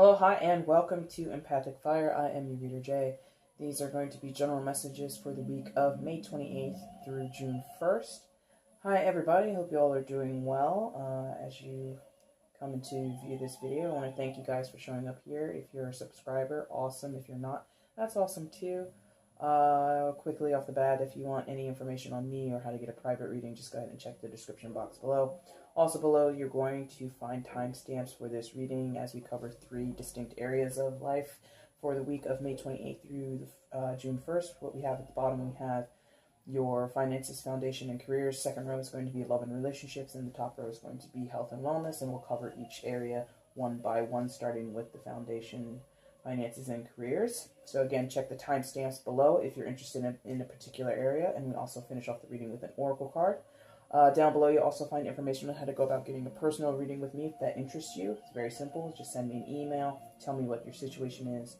Hello, hi, and welcome to EmpathicFire. I am your reader, Jay. These are going to be general messages for the week of May 28th through June 1st. Hi, everybody. Hope you all are doing well. As you come to view this video, I want to thank you guys for showing up here. If you're a subscriber, awesome. If you're not, that's awesome too. Quickly off the bat, if you want any information on me or how to get a private reading, just go ahead and check the description box below. Also below, you're going to find timestamps for this reading as we cover 3 distinct areas of life for the week of May 28th through June 1st. What we have at the bottom, we have your finances, foundation, and careers. Second row is going to be love and relationships, and the top row is going to be health and wellness, and we'll cover each area one by one, starting with the foundation, finances, and careers. So again, check the timestamps below if you're interested in a particular area, and we also finish off the reading with an oracle card. Down below, you'll also find information on how to go about getting a personal reading with me if that interests you. It's very simple. Just send me an email, tell me what your situation is.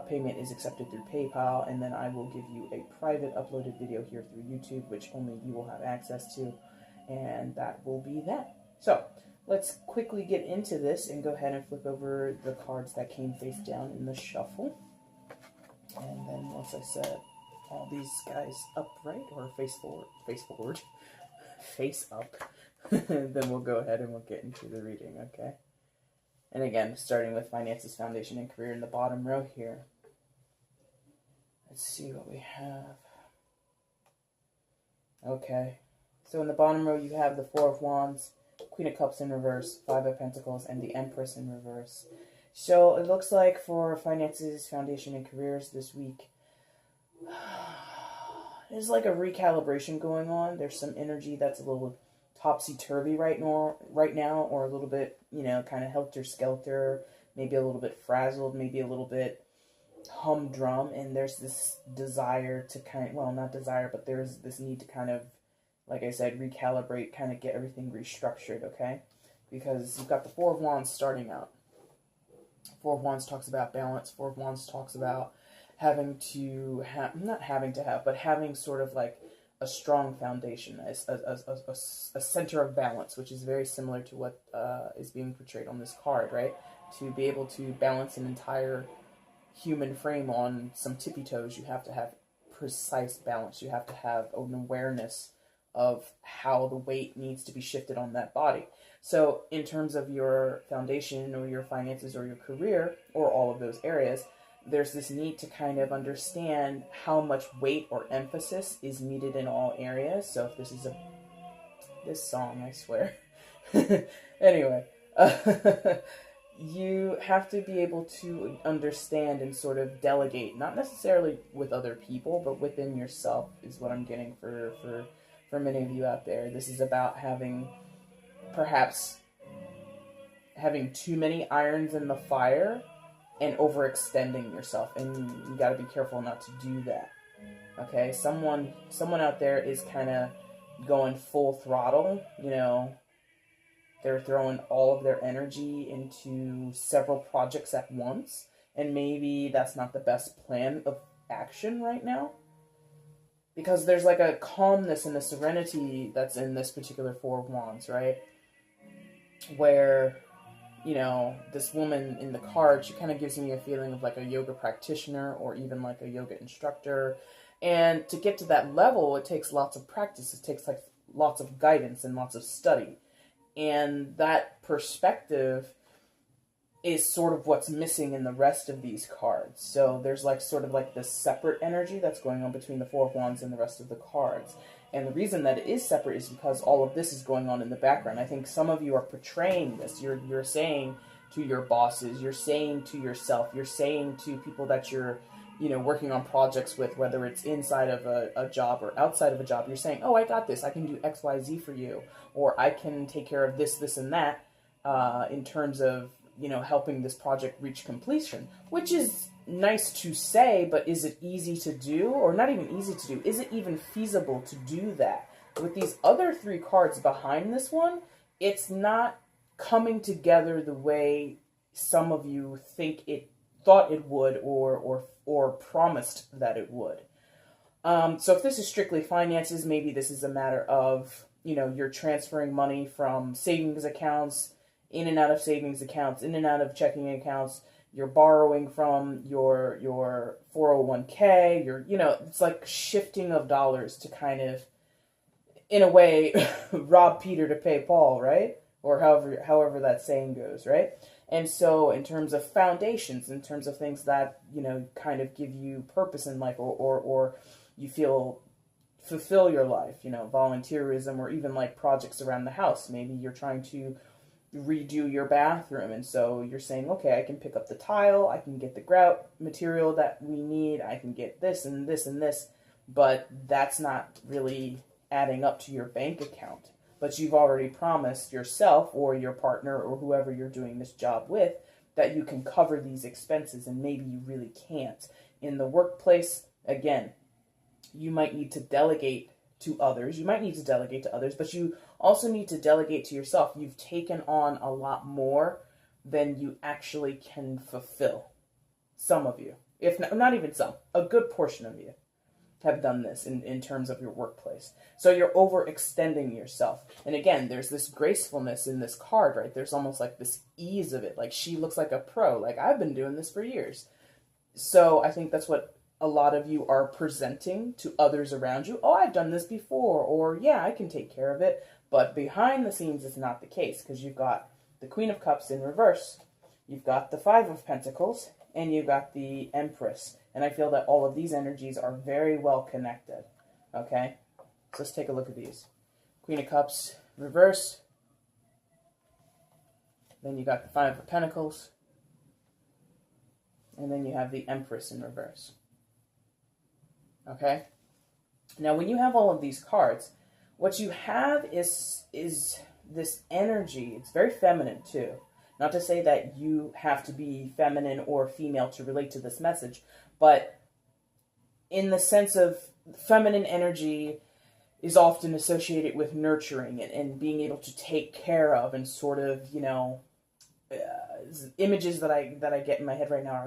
Payment is accepted through PayPal, and then I will give you a private uploaded video here through YouTube, which only you will have access to, and that will be that. So, let's quickly get into this and go ahead and flip over the cards that came face down in the shuffle. And then once I set all these guys upright, or face up, then we'll go ahead and we'll get into the reading, okay? And again, starting with finances, foundation, and career in the bottom row here. Let's see what we have. Okay, so in the bottom row you have the Four of Wands, Queen of Cups in reverse, Five of Pentacles, and the Empress in reverse. So it looks like for finances, foundation, and careers this week, there's like a recalibration going on. There's some energy that's a little topsy-turvy right now, or a little bit, kind of helter-skelter, maybe a little bit frazzled, maybe a little bit humdrum, and there's this desire to not desire, but there's this need to kind of, like I said, recalibrate, kind of get everything restructured, okay? Because you've got the Four of Wands starting out. Four of Wands talks about balance. Four of Wands talks about having sort of like a strong foundation, a center of balance, which is very similar to what is being portrayed on this card, right? To be able to balance an entire human frame on some tippy toes, you have to have precise balance. You have to have an awareness of how the weight needs to be shifted on that body. So in terms of your foundation or your finances or your career or all of those areas, there's this need to kind of understand how much weight or emphasis is needed in all areas. So if this is this song, I swear. Anyway, you have to be able to understand and sort of delegate, not necessarily with other people, but within yourself is what I'm getting for many of you out there. This is about perhaps having too many irons in the fire and overextending yourself, and you got to be careful not to do that. Okay, someone out there is kind of going full throttle. They're throwing all of their energy into several projects at once, and maybe that's not the best plan of action right now, because there's like a calmness and a serenity that's in this particular Four of Wands, right? Where, this woman in the card, she kind of gives me a feeling of like a yoga practitioner or even like a yoga instructor. And to get to that level, it takes lots of practice. It takes like lots of guidance and lots of study. And that perspective is sort of what's missing in the rest of these cards. So there's like sort of like this separate energy that's going on between the Four of Wands and the rest of the cards. And the reason that it is separate is because all of this is going on in the background. I think some of you are portraying this. You're saying to your bosses, you're saying to yourself, you're saying to people that you're, working on projects with, whether it's inside of a job or outside of a job, you're saying, oh, I got this. I can do X, Y, Z for you. Or I can take care of this, this, and that in terms of, helping this project reach completion, which is nice to say, but is it easy to do? Or not even easy to do. Is it even feasible to do that? With these other 3 cards behind this one, it's not coming together the way some of you thought it would or promised that it would. So if this is strictly finances, maybe this is a matter of, you're transferring money from savings accounts in and out of savings accounts, in and out of checking accounts. You're borrowing from your 401k. It's like shifting of dollars to kind of, in a way, rob Peter to pay Paul, right? Or however that saying goes, right? And so in terms of foundations, in terms of things that, kind of give you purpose in life, or you feel fulfill your life, volunteerism, or even like projects around the house. Maybe you're trying to redo your bathroom, and so you're saying, okay, I can pick up the tile, I can get the grout material that we need, I can get this and this and this, but that's not really adding up to your bank account. But you've already promised yourself or your partner or whoever you're doing this job with that you can cover these expenses, and maybe you really can't. In the workplace, again, you might need to delegate to others. You might need to delegate to others, but you also need to delegate to yourself. You've taken on a lot more than you actually can fulfill. Some of you, if not even some, a good portion of you have done this in terms of your workplace. So you're overextending yourself. And again, there's this gracefulness in this card, right? There's almost like this ease of it. Like, she looks like a pro. Like, I've been doing this for years. So I think that's what a lot of you are presenting to others around you. Oh, I've done this before, or yeah, I can take care of it. But behind the scenes, it's not the case, because you've got the Queen of Cups in reverse, you've got the Five of Pentacles, and you've got the Empress. And I feel that all of these energies are very well connected. Okay? So let's take a look at these. Queen of Cups, reverse. Then you got the Five of Pentacles. And then you have the Empress in reverse. Okay? Now, when you have all of these cards, what you have is this energy. It's very feminine, too. Not to say that you have to be feminine or female to relate to this message, but in the sense of feminine energy is often associated with nurturing and being able to take care of, and sort of, images that I get in my head right now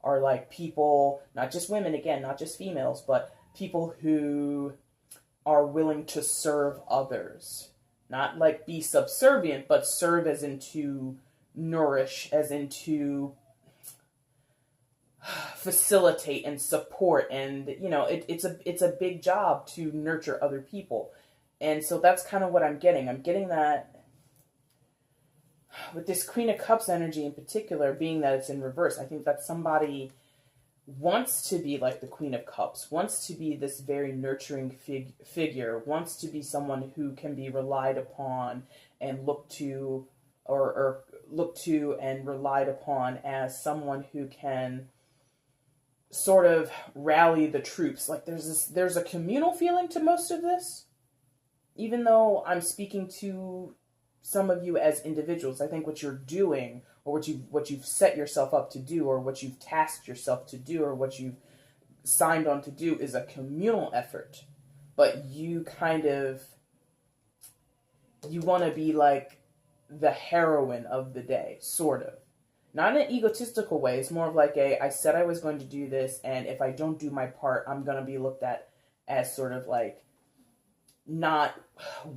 are like people, not just women, again, not just females, but people who are willing to serve others. Not like be subservient, but serve as in to nourish, as in to facilitate and support. And, it's a big job to nurture other people. And so that's kind of what I'm getting. I'm getting that with this Queen of Cups energy in particular, being that it's in reverse. I think that somebody wants to be like the Queen of Cups, wants to be this very nurturing figure, wants to be someone who can be relied upon and look to, or look to and relied upon as someone who can sort of rally the troops. Like, there's a communal feeling to most of this, even though I'm speaking to some of you as individuals. I think what you're doing, or what you've set yourself up to do, or what you've tasked yourself to do, or what you've signed on to do is a communal effort. But you want to be like the heroine of the day, sort of. Not in an egotistical way. It's more of like I said I was going to do this, and if I don't do my part, I'm going to be looked at as sort of like not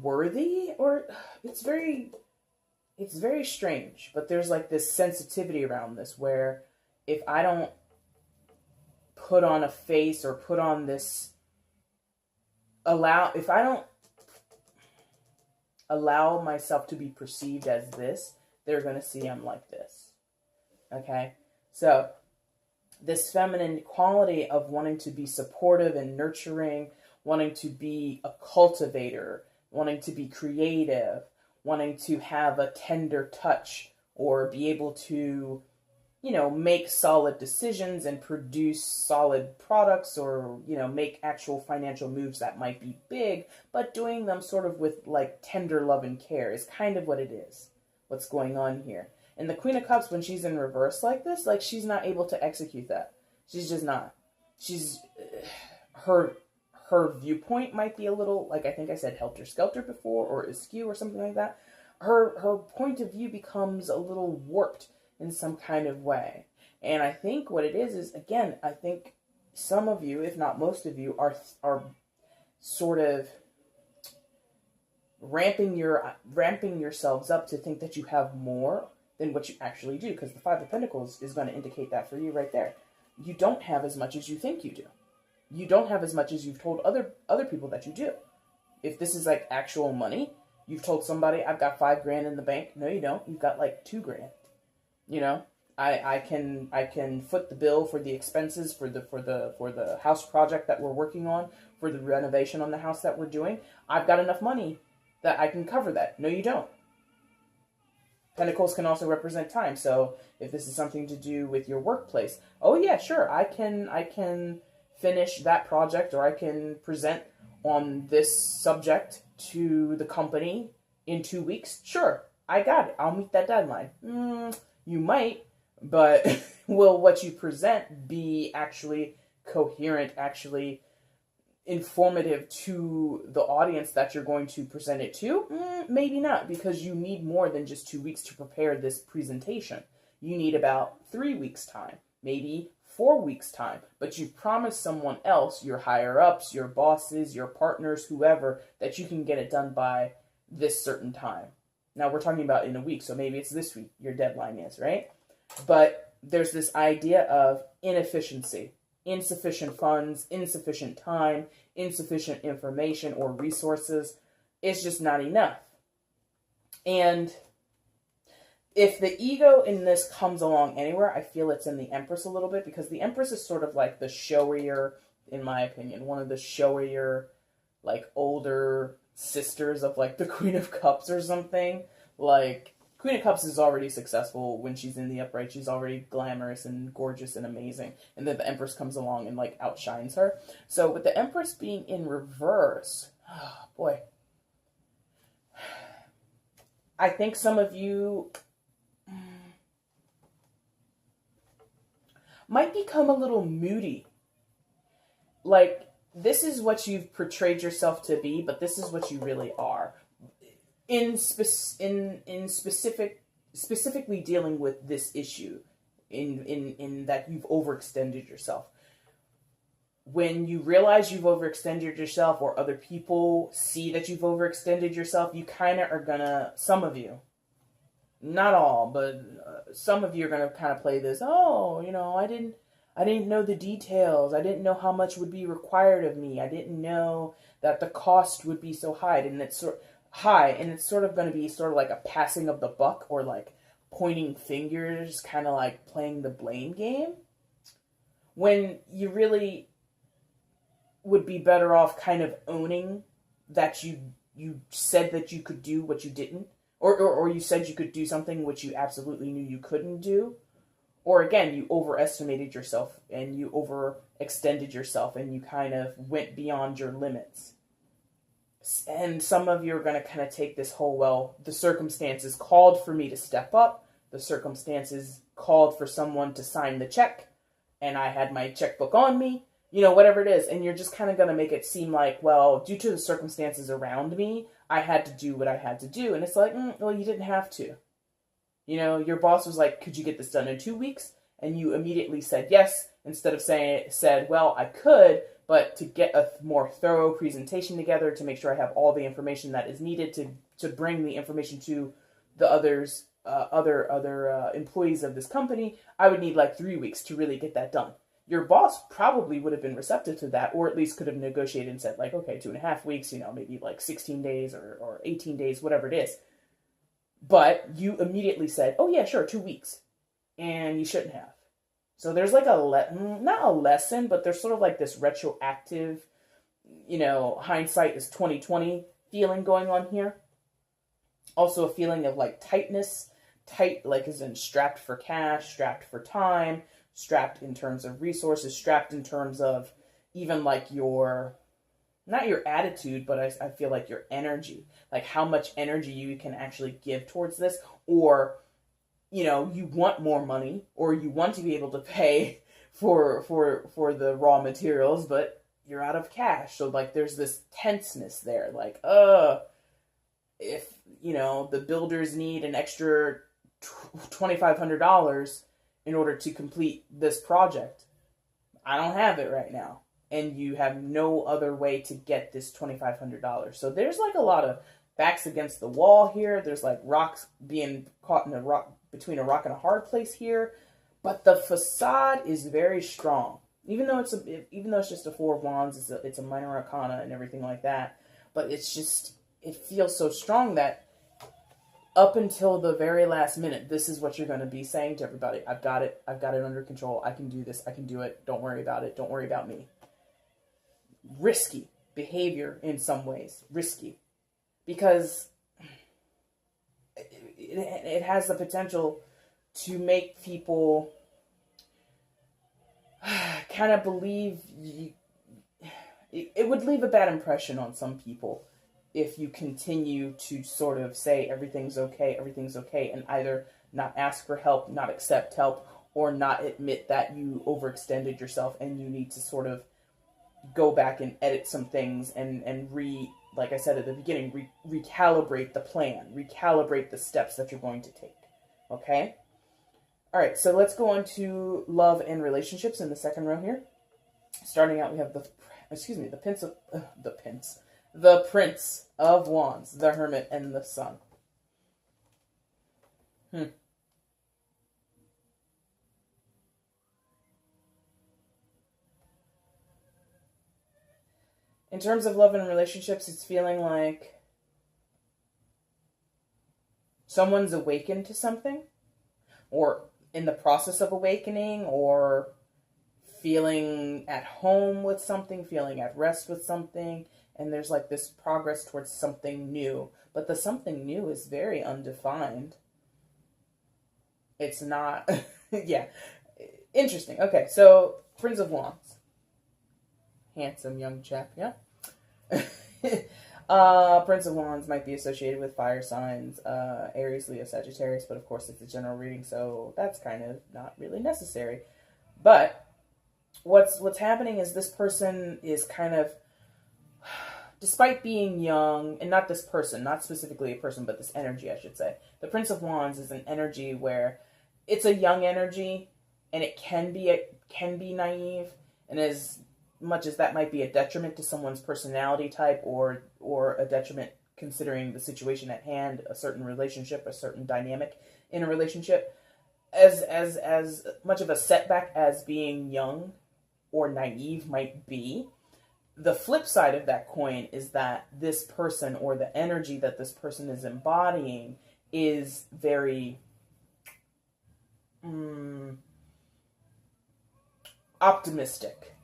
worthy, or it's very strange. But there's like this sensitivity around this, where if I don't put on a face or put on this, if I don't allow myself to be perceived as this, they're going to see I'm like this. Okay? So this feminine quality of wanting to be supportive and nurturing, wanting to be a cultivator, wanting to be creative, wanting to have a tender touch, or be able to, make solid decisions and produce solid products, or, make actual financial moves that might be big, but doing them sort of with like tender love and care is kind of what it is, what's going on here. And the Queen of Cups, when she's in reverse like this, like, she's not able to execute that. She's just not. Her viewpoint might be a little, like I think I said, helter-skelter before, or askew or something like that. Her point of view becomes a little warped in some kind of way. And I think what it is, again, I think some of you, if not most of you, are sort of ramping yourselves up to think that you have more than what you actually do, because the Five of Pentacles is going to indicate that for you right there. You don't have as much as you think you do. You don't have as much as you've told other people that you do. If this is like actual money, you've told somebody, I've got $5,000 in the bank. No, you don't. You've got like $2,000. You know, I can foot the bill for the expenses for the house project that we're working on, for the renovation on the house that we're doing. I've got enough money that I can cover that. No, you don't. Pentacles can also represent time. So if this is something to do with your workplace, oh yeah, sure, I can finish that project, or I can present on this subject to the company in 2 weeks. Sure, I got it. I'll meet that deadline. You might, but will what you present be actually coherent, actually informative to the audience that you're going to present it to? Maybe not, because you need more than just 2 weeks to prepare this presentation. You need about 3 weeks' time, maybe 4 weeks' time. But you've promised someone else, your higher-ups, your bosses, your partners, whoever, that you can get it done by this certain time. Now, we're talking about in a week, so maybe it's this week your deadline is, right? But there's this idea of inefficiency. Insufficient funds, insufficient time, insufficient information or resources. It's just not enough. And if the ego in this comes along anywhere, I feel it's in the Empress a little bit, because the Empress is sort of like the showier, in my opinion, one of the showier, like older sisters of like the Queen of Cups or something. Like, Queen of Cups is already successful when she's in the upright. She's already glamorous and gorgeous and amazing. And then the Empress comes along and, like, outshines her. So with the Empress being in reverse, oh, boy. I think some of you might become a little moody. Like, this is what you've portrayed yourself to be, but this is what you really are. Specifically dealing with this issue, in that you've overextended yourself. When you realize you've overextended yourself, or other people see that you've overextended yourself, you kind of are gonna, some of you, not all, but some of you are gonna kind of play this, oh, you know, I didn't know the details. I didn't know how much would be required of me. I didn't know that the cost would be so high. And it's sort of going to be sort of like a passing of the buck, or like pointing fingers, kind of like playing the blame game, when you really would be better off kind of owning that you said that you could do what you didn't, or you said you could do something which you absolutely knew you couldn't do. Or again, you overestimated yourself and you overextended yourself and you kind of went beyond your limits. And some of you are going to kind of take this whole, well, the circumstances called for me to step up. The circumstances called for someone to sign the check. And I had my checkbook on me. You know, whatever it is. And you're just kind of going to make it seem like, well, due to the circumstances around me, I had to do what I had to do. And it's like, well, you didn't have to. You know, your boss was like, could you get this done in 2 weeks? And you immediately said yes, instead of said, well, I could, but to get a more thorough presentation together, to make sure I have all the information that is needed to bring the information to the other employees of this company, I would need like 3 weeks to really get that done. Your boss probably would have been receptive to that, or at least could have negotiated and said like, okay, 2.5 weeks, you know, maybe like 16 days or 18 days, whatever it is. But you immediately said, oh yeah, sure, 2 weeks. And you shouldn't have. So there's like not a lesson, but there's sort of like this retroactive, you know, hindsight is 20/20 feeling going on here. Also a feeling of like tightness. Tight like as in strapped for cash, strapped for time, strapped in terms of resources, strapped in terms of even like not your attitude, but I feel like your energy, like how much energy you can actually give towards this, or, you know, you want more money, or you want to be able to pay for the raw materials, but you're out of cash. So like there's this tenseness there, like, if, you know, the builders need an extra $2,500 in order to complete this project, I don't have it right now. And you have no other way to get this $2,500. So there's like a lot of back's against the wall here. There's like rocks being caught in a rock, between a rock and a hard place here. But the facade is very strong. Even though it's just a Four of Wands, it's a minor arcana and everything like that. But it's just, it feels so strong that up until the very last minute, this is what you're going to be saying to everybody. I've got it under control. I can do this. I can do it. Don't worry about it. Don't worry about me. Risky behavior in some ways. Risky. Because it has the potential to make people kind of believe it would leave a bad impression on some people if you continue to sort of say everything's okay, and either not ask for help, not accept help, or not admit that you overextended yourself and you need to sort of go back and edit some things and like I said at the beginning, recalibrate the plan, recalibrate the steps that you're going to take. Okay? All right, so let's go on to love and relationships in the second row here. Starting out, we have the Prince of Wands, the Hermit, and the Sun. In terms of love and relationships, it's feeling like someone's awakened to something, or in the process of awakening, or feeling at home with something, feeling at rest with something, and there's like this progress towards something new. But the something new is very undefined. It's not, yeah, interesting. Okay, so Prince of Wands. Handsome young chap, yeah? Prince of Wands might be associated with fire signs, Aries, Leo, Sagittarius, but of course it's a general reading, so that's kind of not really necessary. But what's happening is this person is kind of, despite being young, and not this person, not specifically a person, but this energy, I should say. The Prince of Wands is an energy where it's a young energy, and it can be naive, and as much as that might be a detriment to someone's personality type, or a detriment considering the situation at hand, a certain relationship, a certain dynamic in a relationship, as much of a setback as being young or naive might be, the flip side of that coin is that this person, or the energy that this person is embodying, is very optimistic,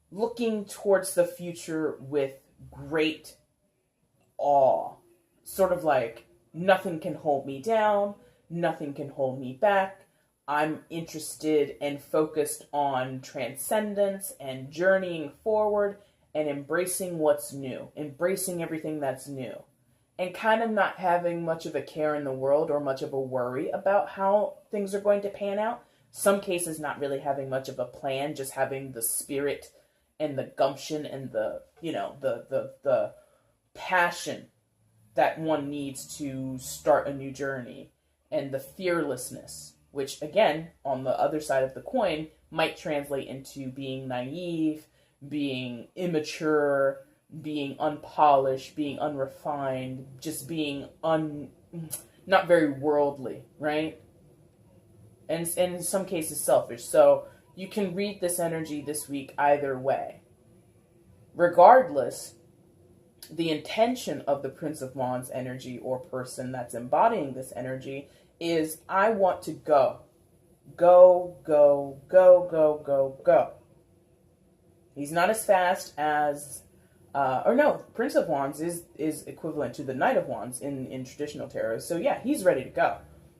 looking towards the future with great awe, sort of like, nothing can hold me down, nothing can hold me back. I'm interested and focused on transcendence and journeying forward and embracing what's new, embracing everything that's new, and kind of not having much of a care in the world or much of a worry about how things are going to pan out. Some cases not really having much of a plan, just having the spirit and the gumption and the passion that one needs to start a new journey, and the fearlessness, which again, on the other side of the coin, might translate into being naive, being immature, being unpolished, being unrefined, just being not very worldly, right? And in some cases selfish. So you can read this energy this week either way. Regardless, the intention of the Prince of Wands energy or person that's embodying this energy is, I want to go. Go, go, go, go, go, go. He's not as fast as, Prince of Wands is equivalent to the Knight of Wands in traditional tarot. So yeah, he's ready to go.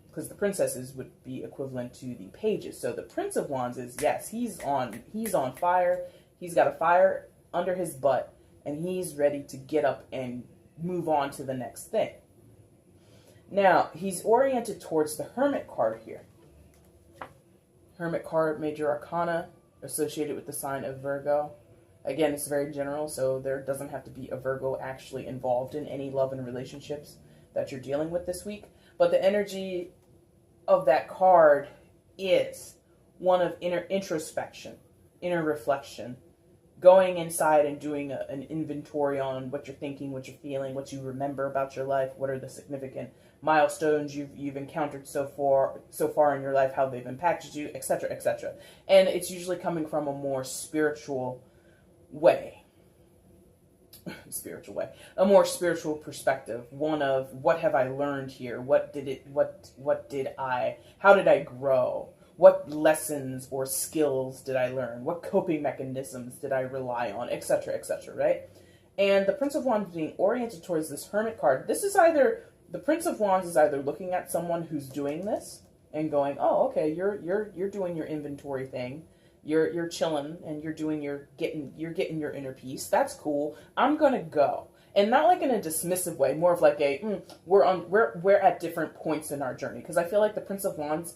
Because the princesses would be equivalent to the pages. So the Prince of Wands is, yes, he's on fire. He's got a fire under his butt, and he's ready to get up and move on to the next thing. Now, he's oriented towards the Hermit card here. Hermit card, major arcana, associated with the sign of Virgo. Again, it's very general, so there doesn't have to be a Virgo actually involved in any love and relationships that you're dealing with this week. But the energy of that card is one of inner introspection, inner reflection, going inside and doing an inventory on what you're thinking, what you're feeling, what you remember about your life, what are the significant milestones you've encountered so far in your life, how they've impacted you, etc., etc. And it's usually coming from a more spiritual way. A more spiritual perspective, one of what have I learned here, how did I grow, what lessons or skills did I learn, what coping mechanisms did I rely on, etc., etc., right? And the Prince of Wands being oriented towards this Hermit card, the Prince of Wands is either looking at someone who's doing this and going, oh, okay, you're doing your inventory thing, you're chilling and you're getting your inner peace. That's cool. I'm gonna go, and not like in a dismissive way, more of like we're at different points in our journey, because I feel like the Prince of Wands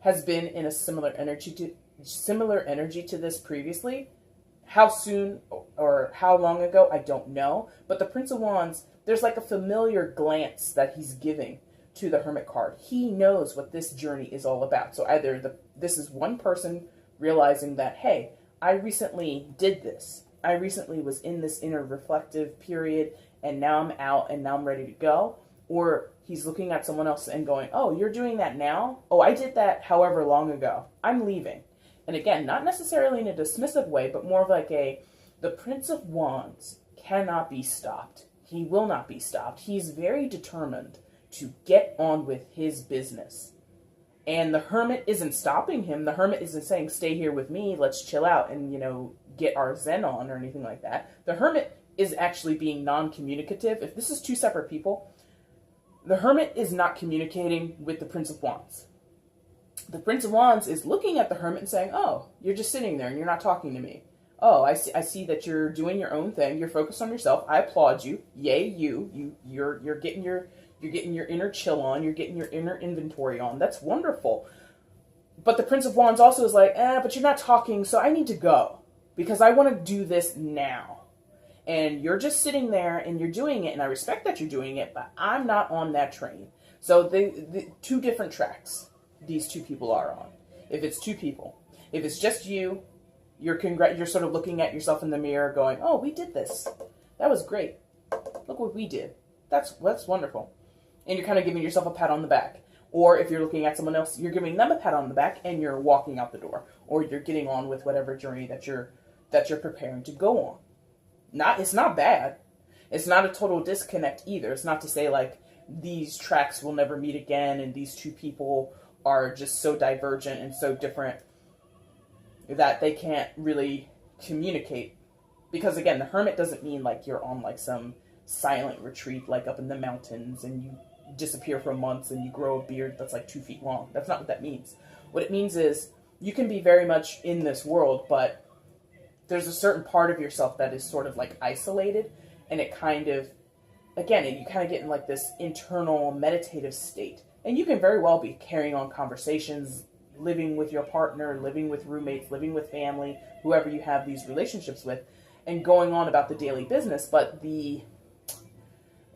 has been in a similar energy to this previously. How soon or how long ago, I don't know. But the Prince of Wands, there's like a familiar glance that he's giving to the Hermit card. He knows what this journey is all about. So either this is one person realizing that, hey, I recently did this. I recently was in this inner reflective period, and now I'm out and now I'm ready to go. Or he's looking at someone else and going, oh, you're doing that now? Oh, I did that however long ago. I'm leaving. And again, not necessarily in a dismissive way, but more of like the Prince of Wands cannot be stopped. He will not be stopped. He's very determined to get on with his business. And the Hermit isn't stopping him. The Hermit isn't saying, stay here with me, let's chill out and, get our zen on or anything like that. The Hermit is actually being non-communicative. If this is two separate people, the Hermit is not communicating with the Prince of Wands. The Prince of Wands is looking at the Hermit and saying, oh, you're just sitting there and you're not talking to me. Oh, I see that you're doing your own thing. You're focused on yourself. I applaud you. Yay, you're getting your inner chill on. You're getting your inner inventory on. That's wonderful. But the Prince of Wands also is like, but you're not talking, so I need to go because I want to do this now. And you're just sitting there and you're doing it, and I respect that you're doing it, but I'm not on that train. So the two different tracks these two people are on. If it's two people, if it's just you, you're sort of looking at yourself in the mirror going, oh, we did this. That was great. Look what we did. That's wonderful. And you're kind of giving yourself a pat on the back. Or if you're looking at someone else, you're giving them a pat on the back and you're walking out the door. Or you're getting on with whatever journey that you're preparing to go on. It's not bad. It's not a total disconnect either. It's not to say like these tracks will never meet again and these two people are just so divergent and so different that they can't really communicate. Because again, the Hermit doesn't mean like you're on like some silent retreat like up in the mountains and you disappear for months and you grow a beard that's like 2 feet long. That's not what that means. What it means is you can be very much in this world, but there's a certain part of yourself that is sort of like isolated, and it kind of, again, you kind of get in like this internal meditative state. And you can very well be carrying on conversations, living with your partner, living with roommates, living with family, whoever you have these relationships with, and going on about the daily business. But the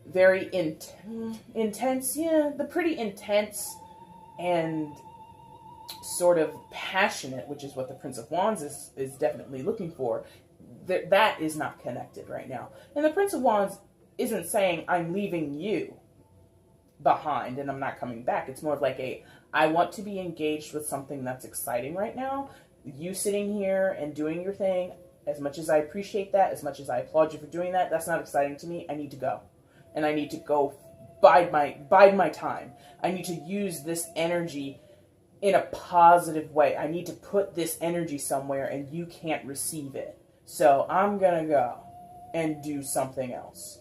very intense, the pretty intense and sort of passionate, which is what the Prince of Wands is definitely looking for, that is not connected right now. And the Prince of Wands isn't saying, I'm leaving you behind and I'm not coming back. It's more of like I want to be engaged with something that's exciting right now. You sitting here and doing your thing, as much as I appreciate that, as much as I applaud you for doing that, that's not exciting to me. I need to go. And I need to go bide my time. I need to use this energy in a positive way. I need to put this energy somewhere and you can't receive it. So I'm gonna go and do something else.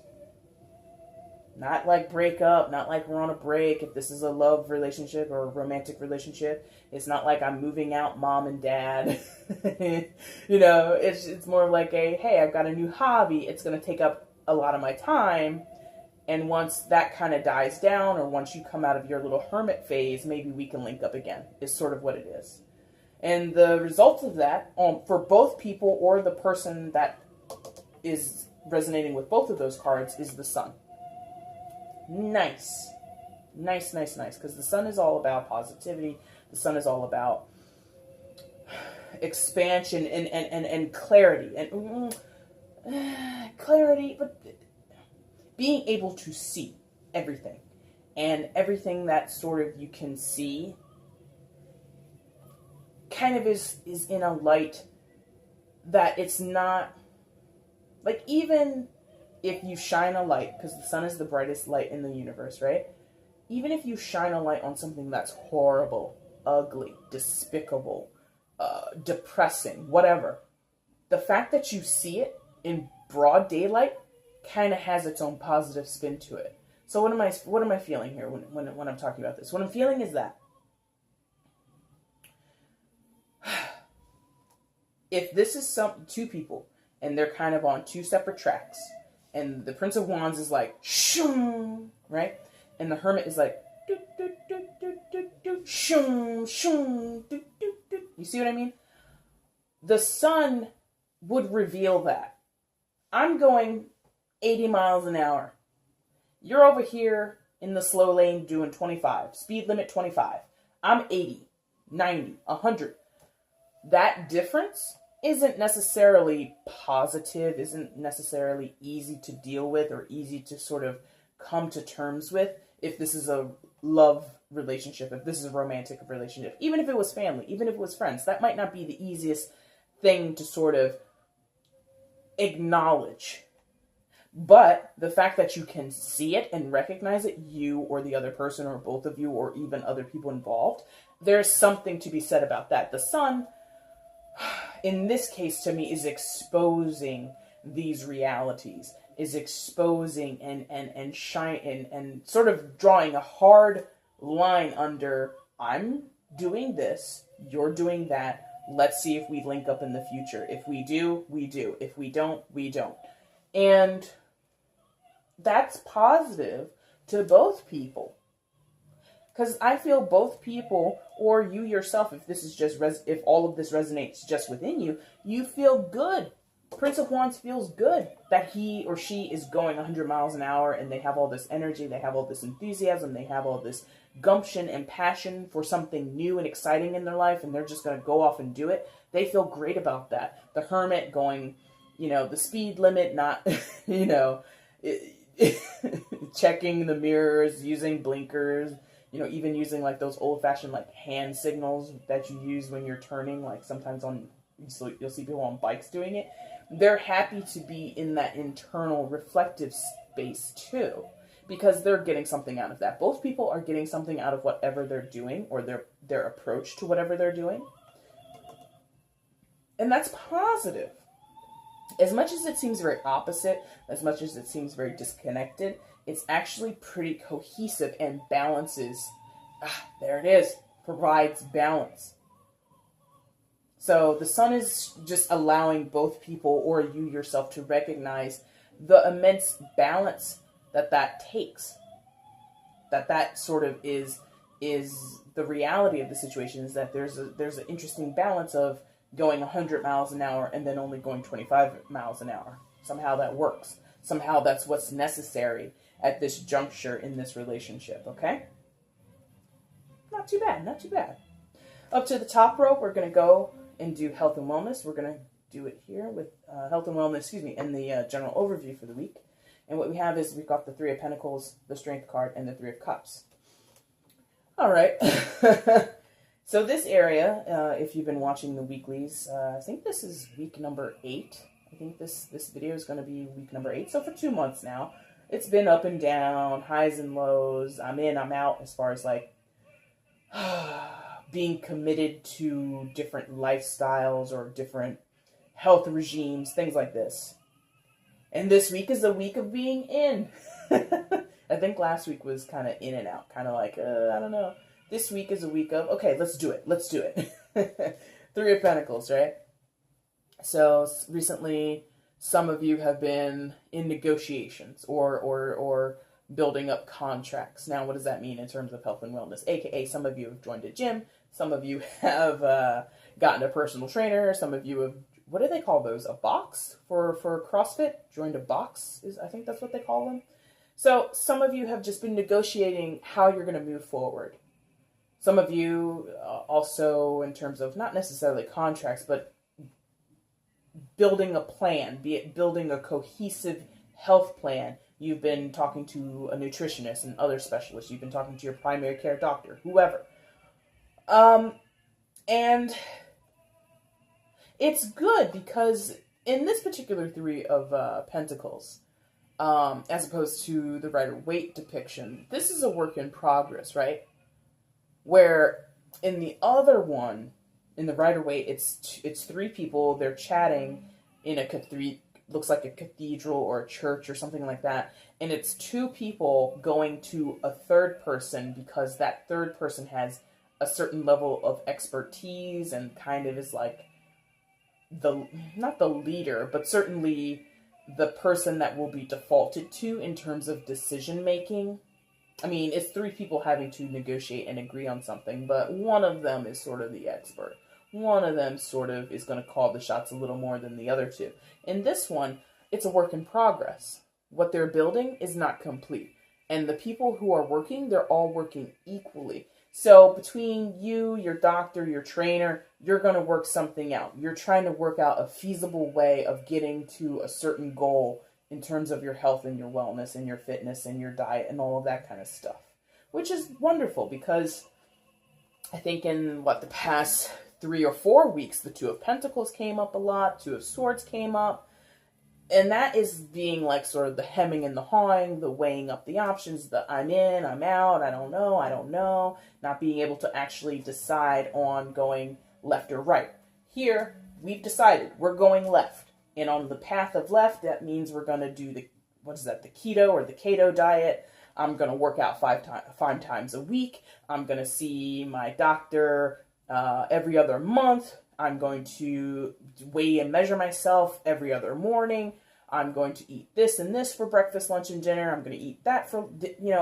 Not like break up, not like we're on a break. If this is a love relationship or a romantic relationship, it's not like I'm moving out mom and dad. It's more like hey, I've got a new hobby. It's gonna take up a lot of my time. And once that kind of dies down, or once you come out of your little hermit phase, maybe we can link up again, is sort of what it is. And the result of that, for both people or the person that is resonating with both of those cards, is the Sun. Nice. Nice. Because the Sun is all about positivity. The Sun is all about expansion and clarity and clarity, but being able to see everything, and everything that sort of you can see kind of is in a light that it's not, like, even if you shine a light, because the sun is the brightest light in the universe, right? Even if you shine a light on something that's horrible, ugly, despicable, depressing, whatever, the fact that you see it in broad daylight kind of has its own positive spin to it. So what am I feeling here when I'm talking about this? What I'm feeling is that if this is two people and they're kind of on two separate tracks, and the Prince of Wands is like shoo, right, and the Hermit is like do, do, do, do, do, do, shoo, shoo, do, do, do. You see what I mean? The sun would reveal that I'm going 80 miles an hour. You're over here in the slow lane doing 25. Speed limit 25. I'm 80, 90, 100. That difference isn't necessarily positive, isn't necessarily easy to deal with or easy to sort of come to terms with if this is a love relationship, if this is a romantic relationship. Even if it was family, even if it was friends, that might not be the easiest thing to sort of acknowledge. But the fact that you can see it and recognize it, you or the other person or both of you or even other people involved, there's something to be said about that. The sun, in this case to me, is exposing these realities, is exposing and shine and sort of drawing a hard line under, I'm doing this, you're doing that, let's see if we link up in the future. If we do, we do. If we don't, we don't. And that's positive to both people. Because I feel both people, or you yourself, if this is just if all of this resonates just within you, you feel good. Prince of Wands feels good that he or she is going 100 miles an hour and they have all this energy, they have all this enthusiasm, they have all this gumption and passion for something new and exciting in their life, and they're just going to go off and do it. They feel great about that. The Hermit going, the speed limit, not, checking the mirrors, using blinkers, even using like those old-fashioned like hand signals that you use when you're turning, like sometimes you'll see people on bikes doing it. They're happy to be in that internal reflective space too, because they're getting something out of that. Both people are getting something out of whatever they're doing, or their approach to whatever they're doing. And that's positive. As much as it seems very opposite, as much as it seems very disconnected, it's actually pretty cohesive and balances. There it is. Provides balance. So the sun is just allowing both people or you yourself to recognize the immense balance that takes. That sort of is the reality of the situation, is that there's an interesting balance of going 100 miles an hour and then only going 25 miles an hour. Somehow that works. Somehow that's what's necessary at this juncture in this relationship, okay? Not too bad, not too bad. Up to the top row, we're going to go and do health and wellness. We're going to do it here with health and wellness, and the general overview for the week. And what we have is we've got the Three of Pentacles, the Strength card, and the Three of Cups. All right. So this area, if you've been watching the weeklies, I think this is week number 8. I think this video is going to be week number 8. So for 2 months now, it's been up and down, highs and lows. I'm in, I'm out, as far as like being committed to different lifestyles or different health regimes, things like this. And this week is a week of being in. I think last week was kind of in and out, kind of like, I don't know. This week is a week of, okay, let's do it. Let's do it. Three of Pentacles, right? So recently, some of you have been in negotiations or building up contracts. Now, what does that mean in terms of health and wellness? AKA, some of you have joined a gym. Some of you have gotten a personal trainer. Some of you have, what do they call those? A box for CrossFit? Joined a box, I think that's what they call them. So some of you have just been negotiating how you're going to move forward. Some of you also, in terms of not necessarily contracts, but building a plan, be it building a cohesive health plan. You've been talking to a nutritionist and other specialists. You've been talking to your primary care doctor, whoever. And it's good because in this particular Three of Pentacles, as opposed to the Rider-Waite depiction, this is a work in progress, right? Where in the other one, in the Rider-Waite, it's three people. They're chatting in a looks like a cathedral or a church or something like that, and it's two people going to a third person because that third person has a certain level of expertise and kind of is like not the leader, but certainly the person that will be defaulted to in terms of decision making. I mean, it's three people having to negotiate and agree on something, but one of them is sort of the expert. One of them sort of is going to call the shots a little more than the other two. In this one, it's a work in progress. What they're building is not complete. And the people who are working, they're all working equally. So between you, your doctor, your trainer, you're going to work something out. You're trying to work out a feasible way of getting to a certain goal in terms of your health and your wellness and your fitness and your diet and all of that kind of stuff. Which is wonderful because I think in the past 3 or 4 weeks, the Two of Pentacles came up a lot, Two of Swords came up. And that is being like sort of the hemming and the hawing, the weighing up the options, the I'm in, I'm out, I don't know, not being able to actually decide on going left or right. Here, we've decided we're going left. And on the path of left, that means we're going to do the keto or the keto diet. I'm going to work out five times a week. I'm going to see my doctor every other month. I'm going to weigh and measure myself every other morning. I'm going to eat this and this for breakfast, lunch, and dinner. I'm going to eat that for,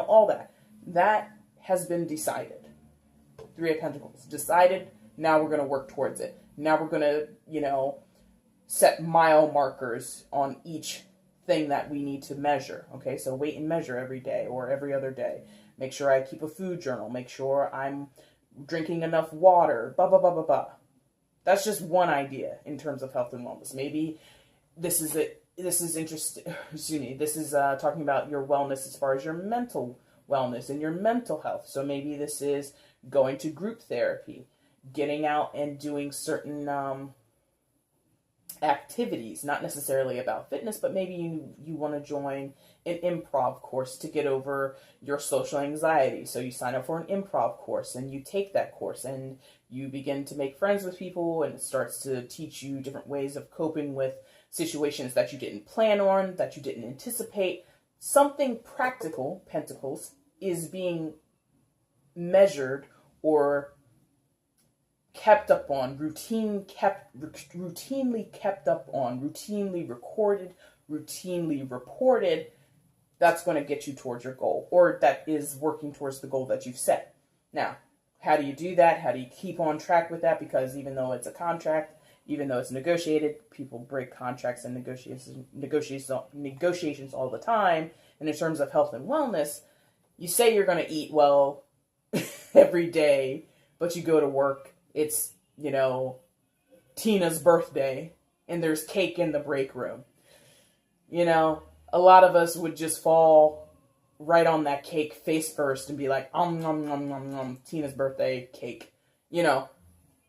all that. That has been decided. Three of Pentacles. Decided. Now we're going to work towards it. Now we're going to, set mile markers on each thing that we need to measure. Okay, so weight and measure every day or every other day. Make sure I keep a food journal. Make sure I'm drinking enough water. Blah, blah, blah, blah, blah. That's just one idea in terms of health and wellness. Maybe this is interesting. This is talking about your wellness as far as your mental wellness and your mental health. So maybe this is going to group therapy, getting out and doing certain activities, not necessarily about fitness, but maybe you want to join an improv course to get over your social anxiety. So you sign up for an improv course and you take that course and you begin to make friends with people, and it starts to teach you different ways of coping with situations that you didn't plan on, that you didn't anticipate. Something practical, Pentacles, is being measured or kept up on, routinely kept up on, routinely recorded, routinely reported. That's going to get you towards your goal, or that is working towards the goal that you've set. Now, how do you do that? How do you keep on track with that? Because even though it's a contract, even though it's negotiated, people break contracts and negotiations all the time. And in terms of health and wellness, you say you're going to eat well every day, but you go to work, it's, Tina's birthday, and there's cake in the break room. A lot of us would just fall right on that cake face first and be like, nom, nom, nom, nom, Tina's birthday cake,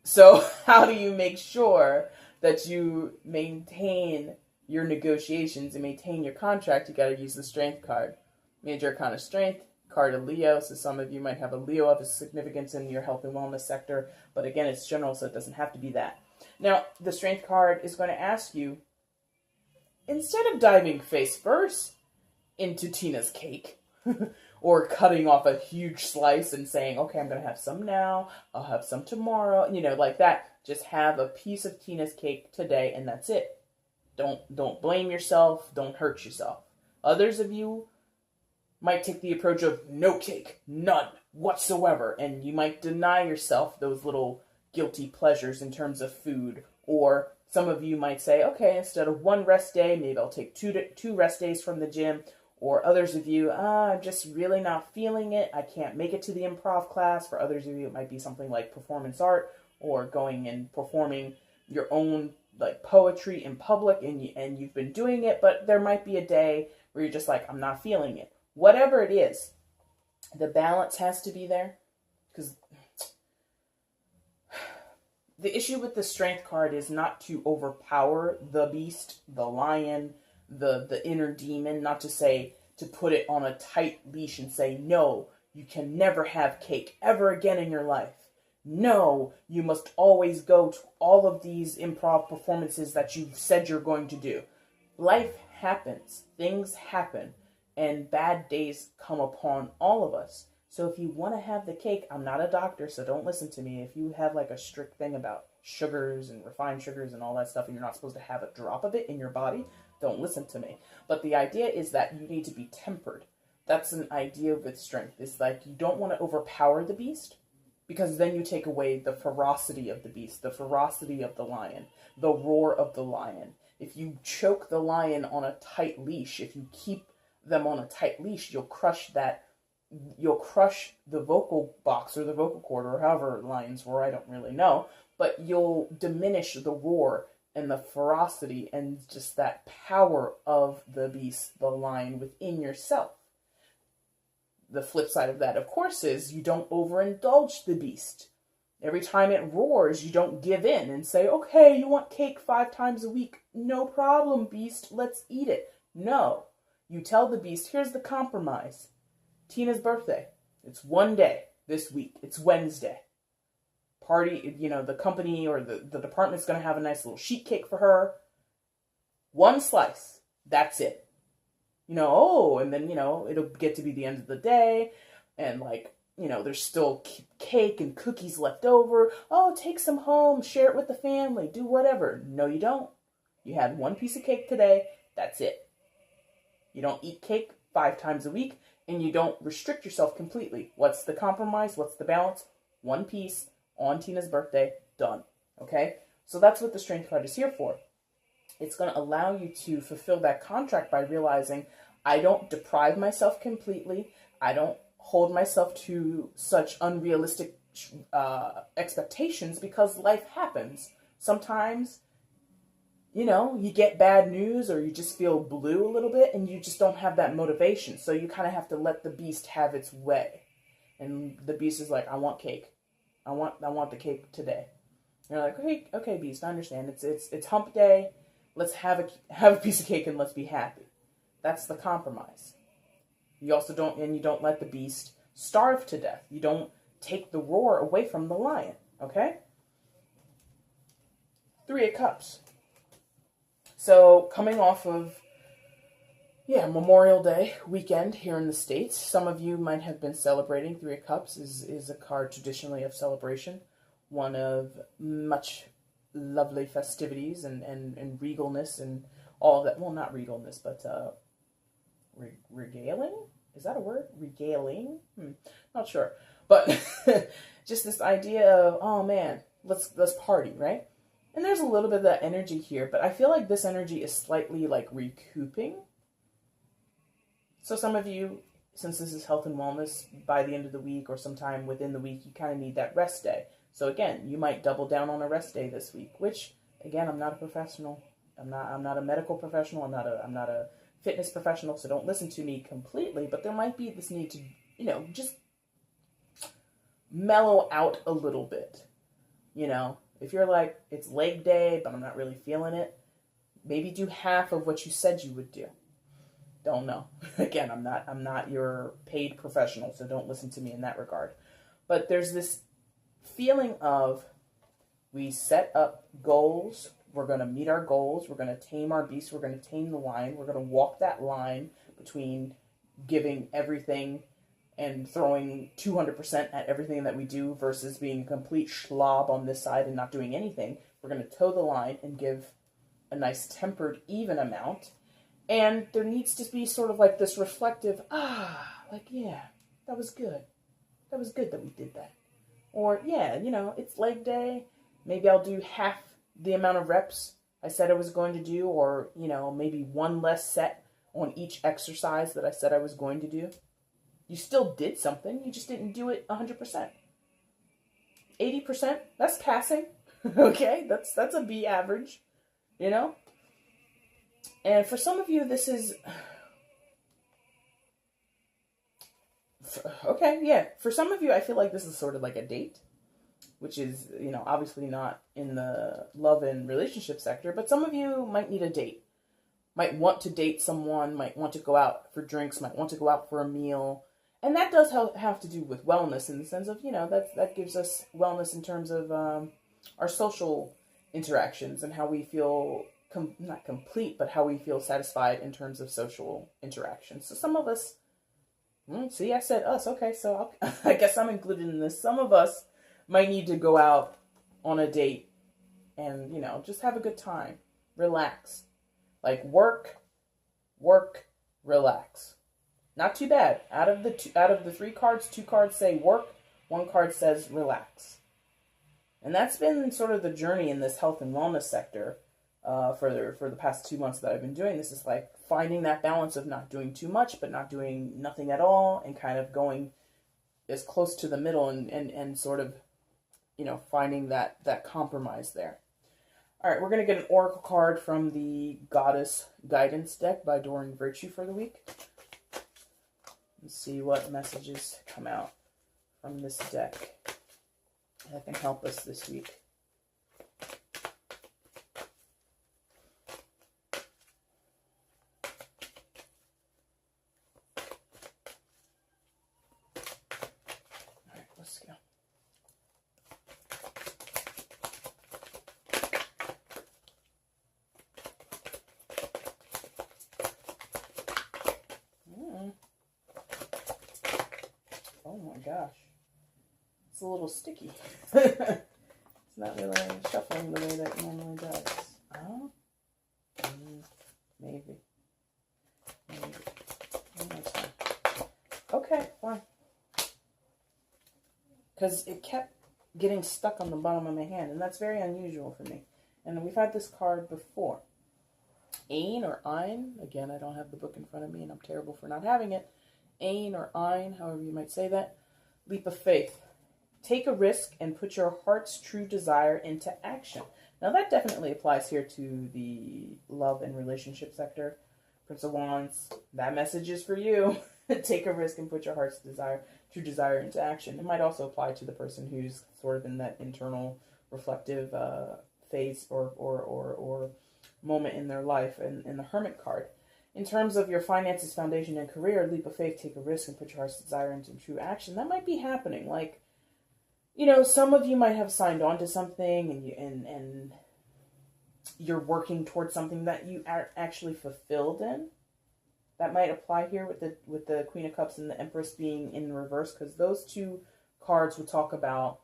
So how do you make sure that you maintain your negotiations and maintain your contract? You got to use the Strength card. Major Arcana Strength, card of Leo. So some of you might have a Leo of significance in your health and wellness sector. But again, it's general, so it doesn't have to be that. Now, the Strength card is going to ask you, instead of diving face first into Tina's cake, or cutting off a huge slice and saying, okay, I'm going to have some now, I'll have some tomorrow, like that. Just have a piece of Tina's cake today, and that's it. Don't blame yourself. Don't hurt yourself. Others of you might take the approach of no cake, none whatsoever, and you might deny yourself those little guilty pleasures in terms of food. Or some of you might say, okay, instead of one rest day, maybe I'll take two rest days from the gym, Or others of you, I'm just really not feeling it. I can't make it to the improv class. For others of you, it might be something like performance art or going and performing your own like poetry in public, and you've been doing it, but there might be a day where you're just like, I'm not feeling it. Whatever it is, the balance has to be there, because the issue with the strength card is not to overpower the beast, the lion, the inner demon, not to say to put it on a tight leash and say, no, you can never have cake ever again in your life. No, you must always go to all of these improv performances that you've said you're going to do. Life happens, things happen, and bad days come upon all of us. So if you want to have the cake, I'm not a doctor, so don't listen to me. If you have like a strict thing about sugars and refined sugars and all that stuff, and you're not supposed to have a drop of it in your body, don't listen to me. But the idea is that you need to be tempered. That's an idea with strength. It's like you don't want to overpower the beast, because then you take away the ferocity of the beast, the ferocity of the lion, the roar of the lion. If you choke the lion on a tight leash, if you keep them on a tight leash, you'll crush the vocal box or the vocal cord, or however lions roar, I don't really know, but you'll diminish the roar and the ferocity and just that power of the beast, the lion within yourself. The flip side of that, of course, is you don't overindulge the beast. Every time it roars, you don't give in and say, okay, you want cake 5 times a week. No problem, beast. Let's eat it. No. You tell the beast, here's the compromise. Tina's birthday. It's one day this week. It's Wednesday. Party, the company or the department's going to have a nice little sheet cake for her. 1 slice. That's it. And then, it'll get to be the end of the day, and there's still cake and cookies left over. Oh, take some home, share it with the family, do whatever. No, you don't. You had 1 piece of cake today, that's it. You don't eat cake 5 times a week, and you don't restrict yourself completely. What's the compromise? What's the balance? 1 piece on Tina's birthday, done. Okay? So that's what the strength card is here for. It's going to allow you to fulfill that contract by realizing I don't deprive myself completely. I don't hold myself to such unrealistic expectations, because life happens. Sometimes, you get bad news, or you just feel blue a little bit and you just don't have that motivation. So you kind of have to let the beast have its way. And the beast is like, I want cake. I want the cake today. And you're like, okay, beast, I understand. It's hump day. Let's have a piece of cake and let's be happy. That's the compromise. You also don't let the beast starve to death. You don't take the roar away from the lion, okay? 3 of Cups. So coming off of, Memorial Day weekend here in the States, some of you might have been celebrating. 3 of Cups is a card traditionally of celebration, one of much lovely festivities and regalness and all that. Well, not regalness, but regaling? Is that a word? Regaling? Not sure. But just this idea of, oh man, let's party, right? And there's a little bit of that energy here, but I feel like this energy is slightly like recouping. So some of you, since this is health and wellness, by the end of the week or sometime within the week, you kind of need that rest day. So again, you might double down on a rest day this week, which again, I'm not a professional. I'm not a medical professional. I'm not a fitness professional, so don't listen to me completely, but there might be this need to, just mellow out a little bit. If you're like, it's leg day, but I'm not really feeling it, maybe do half of what you said you would do. Don't know. Again, I'm not your paid professional, so don't listen to me in that regard. But there's this feeling of, we set up goals, we're going to meet our goals, we're going to tame our beast, we're going to tame the lion, we're going to walk that line between giving everything and throwing 200% at everything that we do versus being a complete schlob on this side and not doing anything. We're going to toe the line and give a nice tempered, even amount. And there needs to be sort of like this reflective, yeah, that was good. That was good that we did that. Or, it's leg day. Maybe I'll do half the amount of reps I said I was going to do, or, maybe 1 less set on each exercise that I said I was going to do. You still did something, you just didn't do it 100%. 80%, that's passing. Okay, that's a B average, you know? And for some of you, this is... Okay, yeah. For some of you, I feel like this is sort of like a date, which is, you know, obviously not in the love and relationship sector, but some of you might need a date. Might want to date someone, might want to go out for drinks, might want to go out for a meal. And that does have to do with wellness in the sense of, you know, that gives us wellness in terms of our social interactions and how we feel, not complete, but how we feel satisfied in terms of social interactions. So some of us, see, I said us. Okay, so I guess I'm included in this. Some of us might need to go out on a date and, you know, just have a good time. Relax. Like work, relax. Not too bad. Out of the 3 cards, 2 cards say work, 1 card says relax. And that's been sort of the journey in this health and wellness sector for the past 2 months that I've been doing. This is like finding that balance of not doing too much, but not doing nothing at all, and kind of going as close to the middle and sort of, you know, finding that compromise there. All right, we're going to get an oracle card from the Goddess Guidance deck by Doreen Virtue for the week. Let's see what messages come out from this deck that can help us this week. All right, let's go. Oh my gosh. It's a little sticky. It's not really shuffling the way that it normally does. Oh? Maybe. One more time. Okay, fine. Because it kept getting stuck on the bottom of my hand, and that's very unusual for me. And we've had this card before. Ein or Ein, again, I don't have the book in front of me, and I'm terrible for not having it. Ein or Ein, however you might say that. Leap of faith. Take a risk and put your heart's true desire into action. Now that definitely applies here to the love and relationship sector. Prince of Wands, that message is for you. Take a risk and put your heart's true desire into action. It might also apply to the person who's sort of in that internal reflective phase or moment in their life, and in the Hermit card. In terms of your finances, foundation, and career, leap of faith, take a risk, and put your heart's desire into true action. That might be happening. Like, you know, some of you might have signed on to something, and you're working towards something that you are actually fulfilled in. That might apply here with the Queen of Cups and the Empress being in reverse, because those 2 cards would talk about,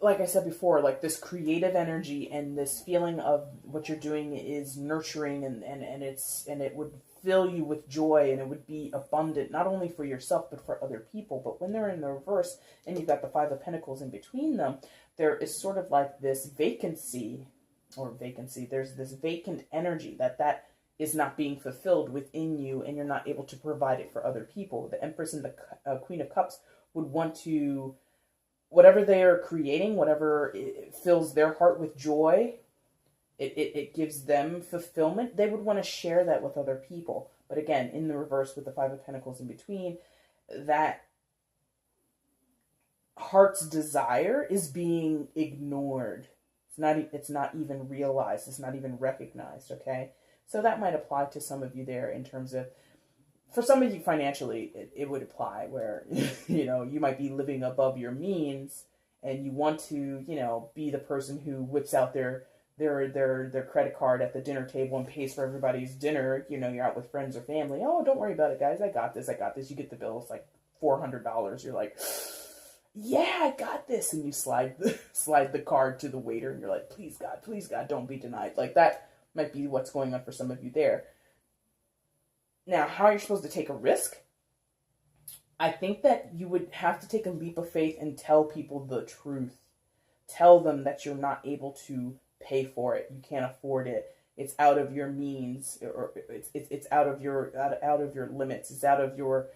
like I said before, like this creative energy and this feeling of what you're doing is nurturing and it would fill you with joy, and it would be abundant, not only for yourself, but for other people. But when they're in the reverse and you've got the 5 of Pentacles in between them, there is sort of like this vacancy. There's this vacant energy that is not being fulfilled within you, and you're not able to provide it for other people. The Empress and the Queen of Cups would want to, whatever they are creating, whatever fills their heart with joy, it gives them fulfillment. They would want to share that with other people. But again, in the reverse with the 5 of Pentacles in between, that heart's desire is being ignored. It's not even realized. It's not even recognized, okay? So that might apply to some of you there in terms of, for some of you financially, it would apply where, you know, you might be living above your means and you want to, you know, be the person who whips out their credit card at the dinner table and pays for everybody's dinner. You know, you're out with friends or family. Oh, don't worry about it, guys. I got this. You get the bill. It's like $400. You're like, yeah, I got this. And you slide the card to the waiter and you're like, please God, don't be denied. Like that might be what's going on for some of you there. Now, how are you supposed to take a risk? I think that you would have to take a leap of faith and tell people the truth. Tell them that you're not able to pay for it. You can't afford it. It's out of your means, or it's out of your limits. It's out of your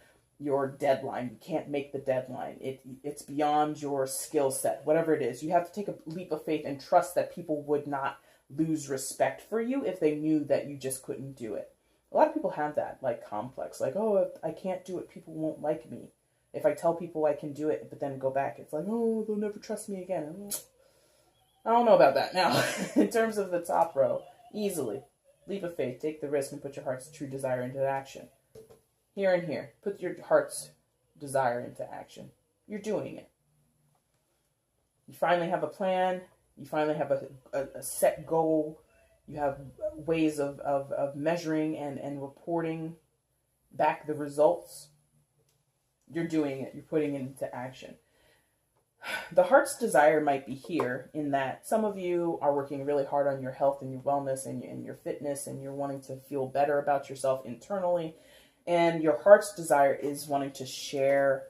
deadline. You can't make the deadline. It's beyond your skill set. Whatever it is, you have to take a leap of faith and trust that people would not lose respect for you if they knew that you just couldn't do it. A lot of people have that like complex, like, oh, if I can't do it, people won't like me. If I tell people I can do it, but then go back, it's like, oh, they'll never trust me again. I don't know about that. Now, in terms of the top row, easily, leap of faith, take the risk and put your heart's true desire into action. Here and here, put your heart's desire into action. You're doing it. You finally have a plan. You finally have a set goal. You have ways of measuring and reporting back the results. You're doing it. You're putting it into action. The heart's desire might be here in that some of you are working really hard on your health and your wellness and your fitness, and you're wanting to feel better about yourself internally. And your heart's desire is wanting to share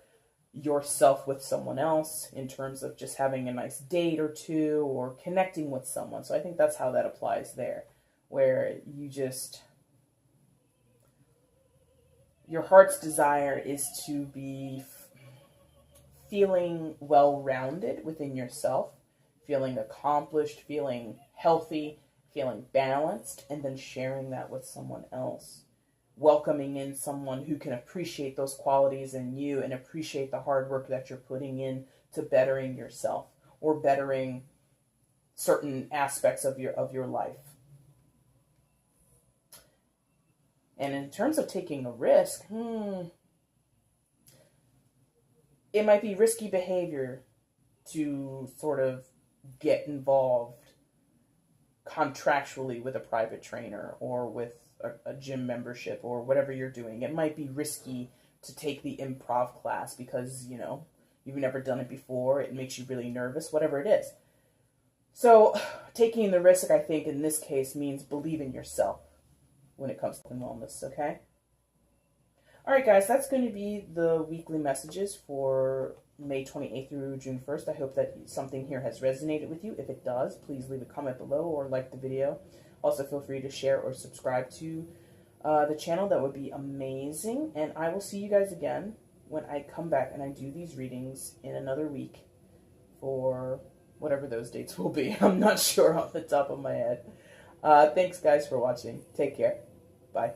yourself with someone else in terms of just having a nice date or two or connecting with someone. So I think that's how that applies there, where your heart's desire is to be feeling well-rounded within yourself, feeling accomplished, feeling healthy, feeling balanced, and then sharing that with someone else. Welcoming in someone who can appreciate those qualities in you and appreciate the hard work that you're putting in to bettering yourself or bettering certain aspects of your life. And in terms of taking a risk, it might be risky behavior to sort of get involved contractually with a private trainer or with a gym membership or whatever you're doing. It might be risky to take the improv class because, you've never done it before. It makes you really nervous, whatever it is. So taking the risk, I think, in this case means believe in yourself when it comes to wellness, okay? All right, guys, that's going to be the weekly messages for May 28th through June 1st. I hope that something here has resonated with you. If it does, please leave a comment below or like the video. Also, feel free to share or subscribe to the channel. That would be amazing. And I will see you guys again when I come back and I do these readings in another week for whatever those dates will be. I'm not sure off the top of my head. Thanks, guys, for watching. Take care. Bye.